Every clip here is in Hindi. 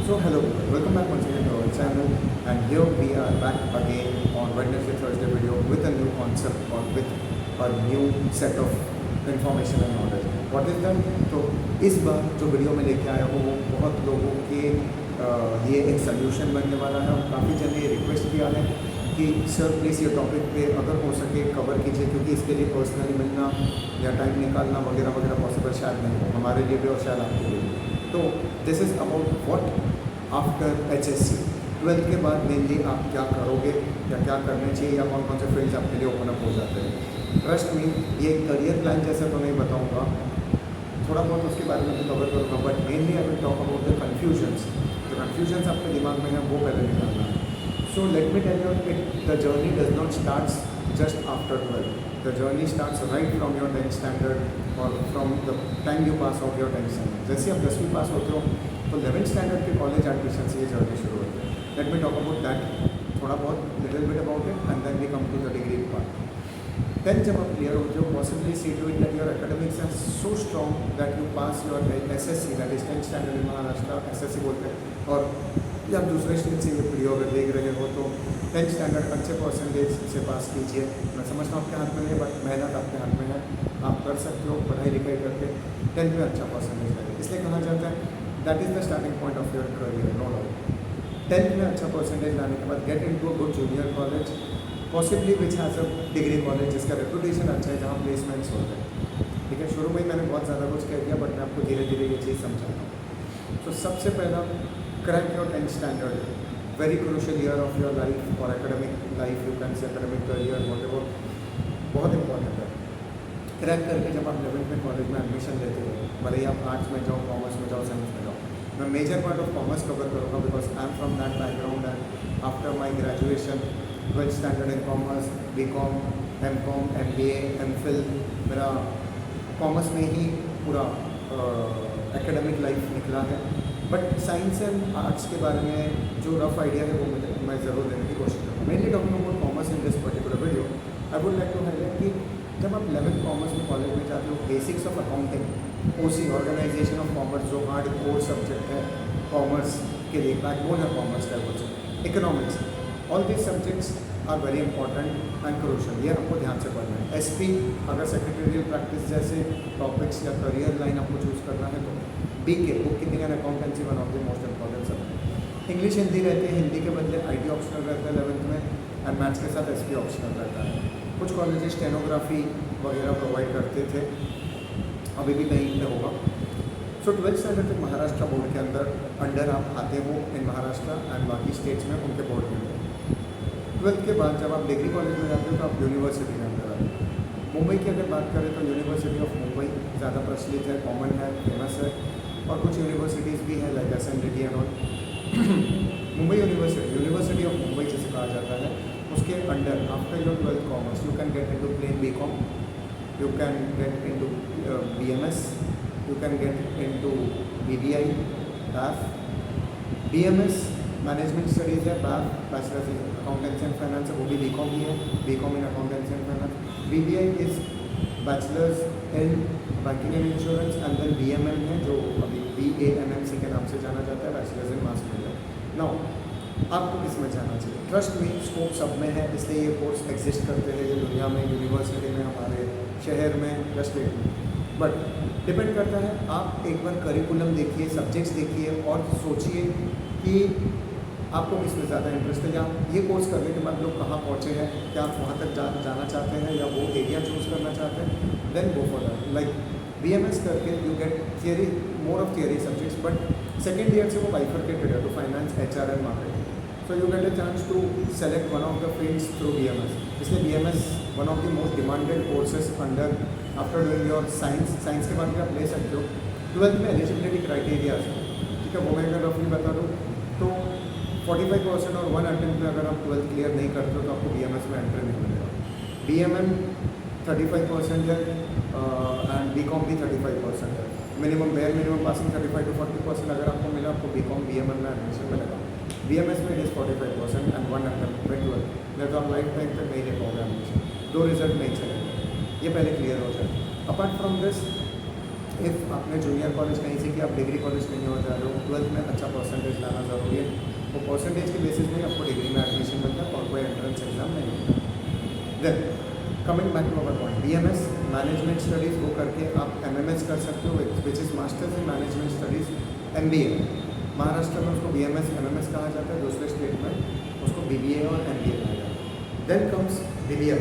So hello, welcome back once again to our channel, and here we are back again on Wednesday Thursday video with a new concept or with a new set of information and knowledge. What is that? तो इस बार जो वीडियो में लेके आया हूँ वो बहुत लोगों के लिए एक सोल्यूशन बनने वाला है, और काफ़ी जन ने रिक्वेस्ट किया है कि सर प्लीज़ ये टॉपिक पे अगर हो सके कवर कीजिए, क्योंकि इसके लिए पर्सनली मिलना या टाइम निकालना वगैरह वगैरह पॉसिबल शायद नहीं हो हमारे लिए भी और शायद आपके लिए भी। तो this is about what after HSC 12th के बाद मेनली आप क्या करोगे या क्या करने चाहिए या कौन कौन से फील्ड्स आपके लिए ओपन अप हो जाते हैं। ट्रस्ट मी, ये करियर प्लान जैसा तो नहीं बताऊँगा, थोड़ा बहुत उसके बारे में भी कवर करूँगा, but mainly I will talk about the confusions. जो कन्फ्यूजन्स आपके दिमाग में है वो पहले निकालना है। So let me tell you it the journey does not starts just after 12th। The journey starts right from your 10th standard और from the time you pass out your 10th standard. जैसे आप 10वीं पास होते हो तो 11th स्टैंडर्ड के कॉलेज एडमिशन से ये जर्नी शुरू होती है। Let me talk about that, थोड़ा बहुत little bit about it, and then we come to the degree part. Then जब आप क्लियर होते हो, possibly see to it that your academics are so strong that you pass your SSC, that is 10th standard in Maharashtra SSC बोलते हैं। और या आप दूसरे स्टेट से ये वीडियो अगर देख रहे हो तो 10th स्टैंडर्ड अच्छे परसेंटेज से पास कीजिए। मैं समझता हूँ आपके हाथ में नहीं है, बट मेहनत आपके हाथ में है, आप कर सकते हो पढ़ाई लिखाई करके 10th में अच्छा परसेंटेज लगे। इसलिए कहा जाता है that is the starting point of your career, no doubt. 10th में अच्छा परसेंटेज लाने के बाद get into a good junior college, possibly which has a degree college जिसका रेपुटेशन अच्छा है, जहाँ प्लेसमेंट्स होते हैं। ठीक है, शुरू में ही मैंने बहुत ज़्यादा कुछ कह दिया, बट मैं आपको धीरे धीरे ये चीज़ समझाता हूँ। तो सबसे पहला, crack your 10th standard, very crucial year of your life और academic life, you can say academic career whatever, बहुत इंपॉर्टेंट है। क्रैक करके जब आप 11th में कॉलेज में एडमिशन लेते हो, भले ही आप आर्ट्स में जाओ, कॉमर्स में जाओ, साइंस में जाओ, मैं major part of commerce cover करूँगा because I am from that background. And after my graduation 12th standard in commerce, BCom, MCom, MBA, MPhil, मेरा कॉमर्स में ही पूरा एकेडमिक लाइफ निकला है। बट साइंस एंड आर्ट्स के बारे में जो रफ आइडिया है वो मैं ज़रूर देने की कोशिश करूँगा। Mainly talking about commerce in this particular video, I would like to highlight कि जब आप 11th कॉमर्स में कॉलेज में जाते हो, basics of accounting, OC organisation of commerce, जो हार्ड कोर सब्जेक्ट है कॉमर्स के लिए, बैकबोन है कॉमर्स का कुछ, economics, all these subjects are very important and crucial, ये आपको ध्यान से पढ़ना है। SP अगर सेक्रेटरियल प्रैक्टिस जैसे टॉपिक्स या करियर लाइन आपको चूज़ करना है तो BK, book keeping and accountancy, one of the most important subject. English Hindi रहते हैं, हिंदी के बदले IT ऑप्शनल रहता है 11th में, एंड मैथ्स के साथ SP ऑप्शनल रहता है। कुछ कॉलेजेस स्टेनोग्राफी वगैरह प्रोवाइड करते थे, अभी भी कहीं पे होगा। सो 12th स्टैंडर्ड तक महाराष्ट्र बोर्ड के अंडर आप आते हो इन महाराष्ट्र, एंड बाकी स्टेट्स में उनके बोर्ड में। 12th के बाद जब आप डिग्री कॉलेज में जाते हो तो आप यूनिवर्सिटी में अंदर आते हो। मुंबई की अगर बात करें तो यूनिवर्सिटी ऑफ मुंबई ज़्यादा प्रचलित है, कॉमन है, फेमस है, और कुछ यूनिवर्सिटीज़ भी हैं like SNDT and all. Mumbai university of Mumbai जिसे कहा जाता है, उसके under after your 12th commerce you can get into plain BCom, you can get into BMS, you can get into BBI, BAF, BMS management studies है, BAF bachelors in accountancy and finance है, वो भी BCom ही है, BCom in accountancy and finance. BBI is bachelors in banking and insurance, and then BMM है जो अभी BAMMC के नाम से जाना जाता है, bachelors in mass media. Now आपको किस में जाना चाहिए? ट्रस्ट मी, स्कोप सब में है, इसलिए ये कोर्स एग्जिस्ट करते हैं ये दुनिया में, यूनिवर्सिटी में, हमारे शहर में या स्टेट में। बट डिपेंड करता है, आप एक बार करिकुलम देखिए, सब्जेक्ट्स देखिए, और सोचिए कि आपको किस में ज़्यादा इंटरेस्ट है, या ये कोर्स करने के बाद लोग कहाँ पहुँचे हैं, क्या आप वहाँ तक जाना चाहते हैं या वो एरिया चूज़ करना चाहते हैं, then go for that. Like BMS करके you get theory, more of theory subjects, but second year से वो बाइफरकेटेड है to finance, HR and marketing. So you get a chance to select one of the fields through BMS। इसलिए BMS one of the most demanded courses under after doing your science के बाद भी आप ले सकते हो। 12th में एलिजिबिलिटी क्राइटेरियाज, ठीक है, वो मैं अगर रफली बता दूँ तो 45% और 1 अटेम्प्ट में अगर आप 12th क्लियर नहीं करते हो तो आपको BMS में एंट्री नहीं मिलेगा। BMM 35% है, एंड BCom भी 35% है। मिनिमम पासिंग 35 to 40% अगर आपको मिला, आपको BCom BMM में एडमिशन मिलेगा। BMS में इट इज़ 45% एंड 1 अटेम्प्ट में 12, नहीं तो आप लाइफ टाइम तक नहीं ले पाओगे एडमिशन, 2 रिजल्ट नहीं चलेंगे। ये पहले क्लियर हो जाए। अपार्ट फ्रॉम दिस इफ़ आपने जूनियर कॉलेज कहीं से किया, आप डिग्री कॉलेज कहीं और जा रहे हो, 12th में अच्छा परसेंटेज लाना ज़रूरी है। वो परसेंटेज के बेसिस में आपको डिग्री में एडमिशन मिलता है और कोई एंट्रेंस एग्जाम नहीं होता। Then coming back to our point, BMS management studies वो करके आप MMS कर सकते हो, which is masters in management studies. MBA Maharashtra में उसको BMS MMS कहा जाता है, दूसरे स्टेट में उसको BBA और MBA कहा जाता है। Then comes BBI।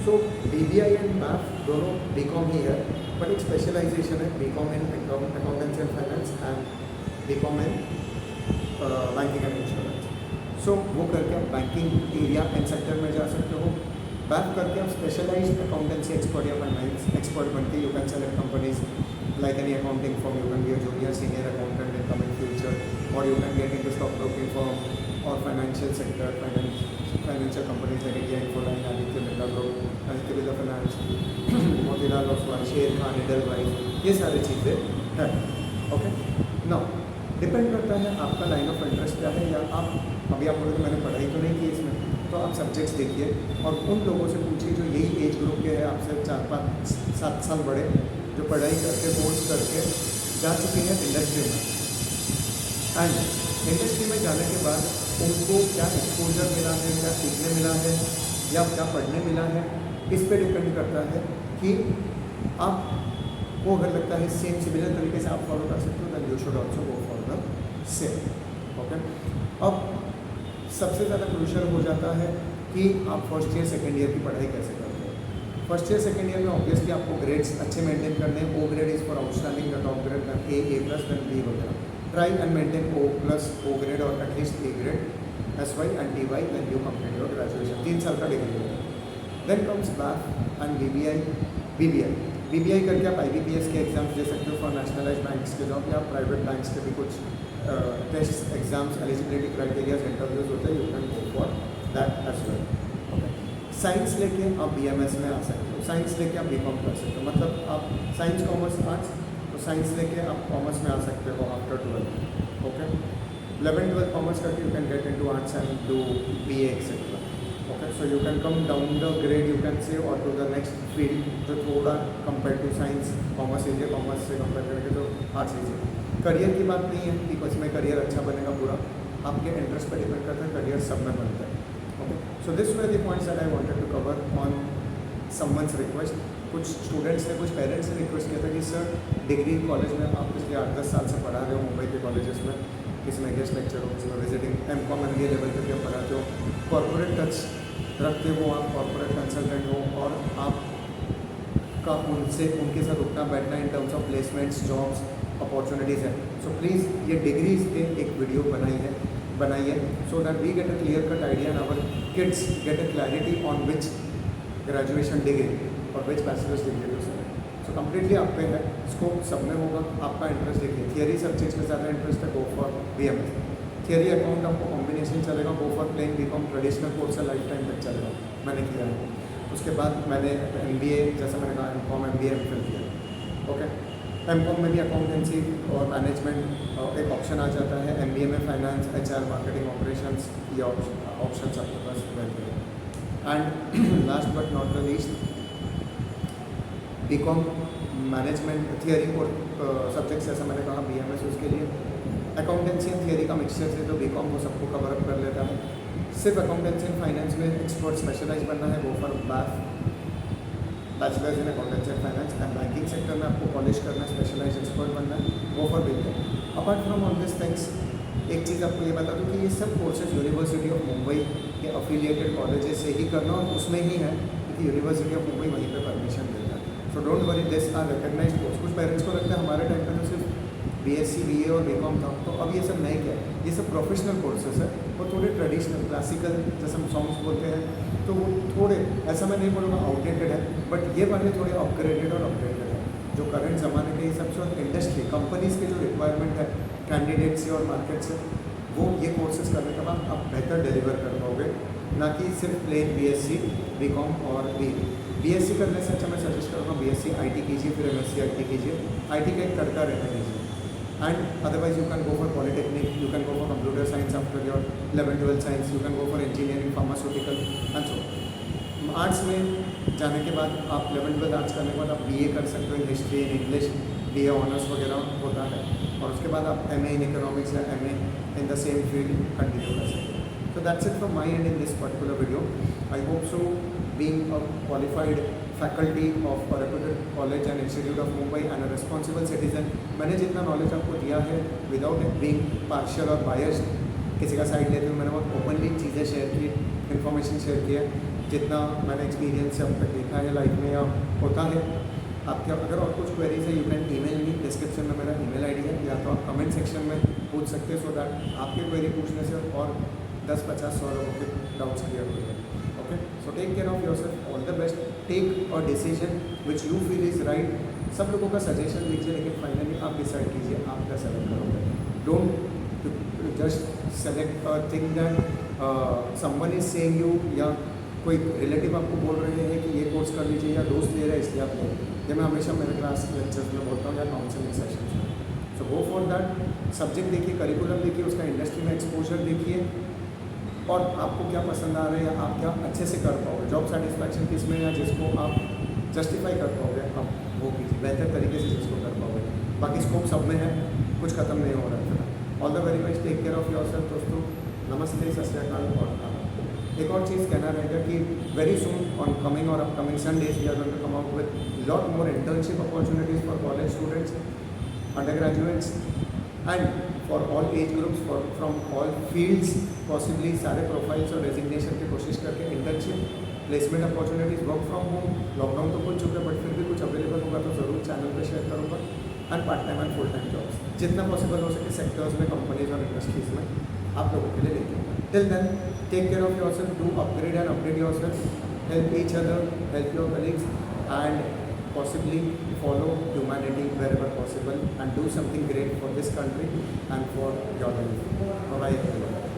So BBI and MAF दोनों BCom ही है, बट एक स्पेशलाइजेशन है BCom in accountancy and finance and BCom in banking and insurance. So वो करके आप बैंकिंग एरिया एंड सेक्टर में जा सकते हो। बैक करके आप स्पेशलाइज्ड अकाउंटेंसी एक्सपर्ट या फाइनेंस एक्सपर्ट बनते, you can select companies like any accounting firm. You can be a junior senior accountant in coming future, or you can get into stock broking firm or financial sector, financial companies like India Infoline, Aditya Birla Group, Aditya Birla Finance, Motilal Oswal, Sher Khan, Edelweiss, ये सारी चीज़ें हैं। ओके, नाउ डिपेंड करता है आपका लाइन ऑफ इंटरेस्ट क्या है, या आप अभी आप बोले तो मैंने पढ़ाई तो नहीं की इसमें, तो आप सब्जेक्ट्स देखिए और उन लोगों से पूछिए जो यही एज ग्रुप के हैं, आपसे 4-5-7 साल बड़े, जो पढ़ाई करके कोर्स करके जा चुके हैं इंडस्ट्री में। एंड इंडस्ट्री में जाने के बाद उनको क्या एक्सपोजर मिला है, क्या सीखने मिला है, या क्या पढ़ने मिला है, इस पे डिपेंड करता है कि आपको अगर लगता है सेम सिमिलर तरीके से आप फॉलो कर सकते हो, then you should also go for the same. Okay, अब सबसे ज़्यादा क्रूशियल हो जाता है कि आप फर्स्ट ईयर सेकेंड ईयर की पढ़ाई कैसे करते हो। फर्स्ट ईयर सेकेंड ईयर में ऑब्वियसली आपको ग्रेड्स अच्छे मेंटेन करने हैं। O grade is for outstanding, the top grade, then A+, then B वगैरह। Try and maintain O grade और at least A grade, SY and TY, then you complete your graduation. 3 साल का डिग्री होता है। Then comes BAF and BBI करके आप IBPS के एग्जाम्स दे सकते हो फॉर नेशनलाइज बैंक्स के जॉब, या प्राइवेट बैंक्स के भी कुछ test exams, eligibility criterias, interviews होते हैं, you can go for that as well. Okay, science लेके आप BMS में आ सकते हो, साइंस लेके आप BCom कर सकते हो, मतलब आप साइंस कॉमर्स आर्ट्स, तो साइंस लेके आप कॉमर्स में आ सकते हो after 12th। Okay, 11th-12th commerce करके you can get into arts and do BA etcetera. Okay, so you can come down the grade, you can say, और टू द नेक्स्ट फील्ड जो थोड़ा कंपेयर टू साइंस, कॉमर्स लीजिए, कॉमर्स से कंपेयर करके तो आर्ट्स लीजिए। करियर की बात नहीं है कि इसमें करियर अच्छा बनेगा पूरा, आपके इंटरेस्ट पर डिपेंड करता है, करियर सब में बनता है। Okay, so this were the points that I wanted to cover on someone's request. कुछ स्टूडेंट्स ने, कुछ पेरेंट्स ने रिक्वेस्ट किया था कि सर डिग्री कॉलेज में आप पिछले 8-10 साल से पढ़ा रहे हो मुंबई के कॉलेजेस में, किसी में गेस्ट लेक्चर हो, किसी में विजिटिंग, MCom MBA लेवल पर आप पढ़ाते हो, कॉर्पोरेट टच रखते हो, आप कॉर्पोरेट कंसल्टेंट हो, और आपका उनके साथ उठना बैठना in terms of placements, jobs, opportunities है। सो प्लीज़ ये डिग्रीज पे एक वीडियो बनाइए so that we get a clear cut idea and our kids get a clarity on which graduation degree और which bachelors degree to select. So completely आप पे है, स्कोप सब में होगा, आपका इंटरेस्ट देखिए। थियरी सब्जेक्ट्स में ज़्यादा इंटरेस्ट है, go for BMS। Theory account आपको कॉम्बिनेशन चलेगा, go for plain BCom, traditional course है, लाइफ टाइम तक चलेगा, मैंने किया है। उसके बाद मैंने MBA, जैसा मैंने कहा, MCom MBA MPhil किया। ओके, MCom में भी अकाउंटेंसी और मैनेजमेंट एक ऑप्शन आ जाता है, MBA में फाइनेंस, HR, मार्केटिंग, ऑपरेशंस, ये ऑप्शंस आपके पास रहते हैं। And last but not the least, BCom management theory और सब्जेक्ट्स, जैसा मैंने कहा, BMS उसके लिए अकाउंटेंसी एंड थियरी का मिक्सचर से, तो BCom वो सबको कवर अप कर लेता है। सिर्फ अकाउंटेंसी एंड फाइनेंस में एक्सपर्ट स्पेशलाइज बनना है, वो for bachelors in accountancy and finance. And banking sector में आपको पॉलिश करना है, स्पेशलाइज एक्सपर्ट बनना है, वो for BCom। Apart from all this things, एक चीज़ आपको ये बता दूँ कि ये सब कोर्सेज यूनिवर्सिटी ऑफ मुंबई के अफिलिएटेड कॉलेजेस से ही करना, और उसमें ही है क्योंकि यूनिवर्सिटी ऑफ मुंबई वहीं पे परमिशन देता है। So don't worry, this are recognised course. कुछ पेरेंट्स को लगता है हमारे टाइम पे तो सिर्फ BSc BA और BCom था, तो अब ये सब नहीं क्या है, ये सब प्रोफेशनल कोर्सेज है, और थोड़े ट्रेडिशनल क्लासिकल जैसे हम सॉन्ग्स बोलते हैं, तो वो थोड़े, ऐसा मैं नहीं बोलूँगा आउटडेटेड है, बट ये वाले थोड़े अपग्रेडेड और अपडेटेड है, जो करंट ज़माने के हिसाब से, और इंडस्ट्री कंपनीज़ के जो रिक्वायरमेंट है कैंडिडेट से और मार्केट से, वो ये कोर्सेज करने के बाद आप बेहतर डिलीवर कर पाओगे, ना कि सिर्फ प्लेन BSc BCom और BSc करने से अच्छा मैं सजेस्ट करूँगा BSc IT कीजिए, फिर MSc IT कीजिए, IT का एक तड़का रहना लीजिए। And otherwise you can go for polytechnic, you can go for computer science after your 11th-12th science, you can go for engineering, pharmaceutical and so. Arts में जाने के बाद आप 11th-12th आर्ट्स करने के बाद आप BA कर सकते हो in history, in English, B A honours वगैरह होता है, और उसके बाद आप एम ए इन इकोनॉमिक्स या M A in the same field continue कर सकते हैं. So that's it from my end in this particular video. I hope so. Being a qualified faculty of a reputed college and institute of Mumbai and a responsible citizen, मैंने जितना नॉलेज आपको दिया है विदाउट बीइंग पार्शियल और बायस्ड, किसी का साइड लेते हुए मैंने बहुत ओपनली चीज़ें शेयर की, इन्फॉर्मेशन शेयर की है, जितना मैंने एक्सपीरियंस से अब तक देखा है लाइफ में या होता है. आपके अगर और कुछ क्वेरीज है, you can email me. Description में मेरा ईमेल आईडी है, या तो आप कमेंट सेक्शन में पूछ सकते हैं, सो दैट आपके क्वेरी पूछने से और 10-50-100 लोगों के डाउट्स क्लियर हो जाए. Okay, so take care of yourself. All the best. Take a decision which you feel is right. सब लोगों का सजेशन लीजिए, लेकिन फाइनली आप डिसाइड कीजिए आप क्या सेलेक्ट करोगे. Don't just select a thing that someone is saying you, या कोई रिलेटिव आपको बोल रहे हैं कि ये कोर्स कर लीजिए, या दोस्त ले रहे हैं इसलिए आप ले. ये मैं हमेशा मेरे क्लास लेक्चर्स में बोलता हूँ या काउंसलिंग सेशंस में. सो गो फॉर दैट. सब्जेक्ट देखिए, करिकुलम देखिए, उसका इंडस्ट्री में एक्सपोजर देखिए, और आपको क्या पसंद आ रहा है या आप क्या अच्छे से कर पाओगे. जॉब सेटिस्फैक्शन किस में, या जिसको आप जस्टिफाई कर पाओगे आप वो कीजिए बेहतर तरीके से, जिसको कर पाओगे. बाकी स्कोप सब में है, कुछ ख़त्म नहीं हो रहा है. All the very best. Take care of yourself दोस्तों. नमस्ते, सत श्री अकाल. और एक और चीज़ कहना रहेगा कि वेरी सून ऑन कमिंग और upcoming Sundays we are going to come out with lot more internship opportunities for college students, under graduates and for all age groups, from all fields possibly. सारे प्रोफाइल्स और रेजिग्नेशन की कोशिश करके internship, placement opportunities, work from home. Lockdown तो खुल चुका है, बट फिर भी कुछ अवेलेबल होगा तो ज़रूर चैनल पर शेयर करूँगा. And part time and full time jobs जितना पॉसिबल हो सके सेक्टर्स में, कंपनीज और इंडस्ट्रीज़ में आप लोगों के लिए लेके आऊँगा. Till then, take care of yourself, do upgrade and update yourself, help each other, help your colleagues, and possibly follow humanity wherever possible and do something great for this country and for your life. Bye bye everyone.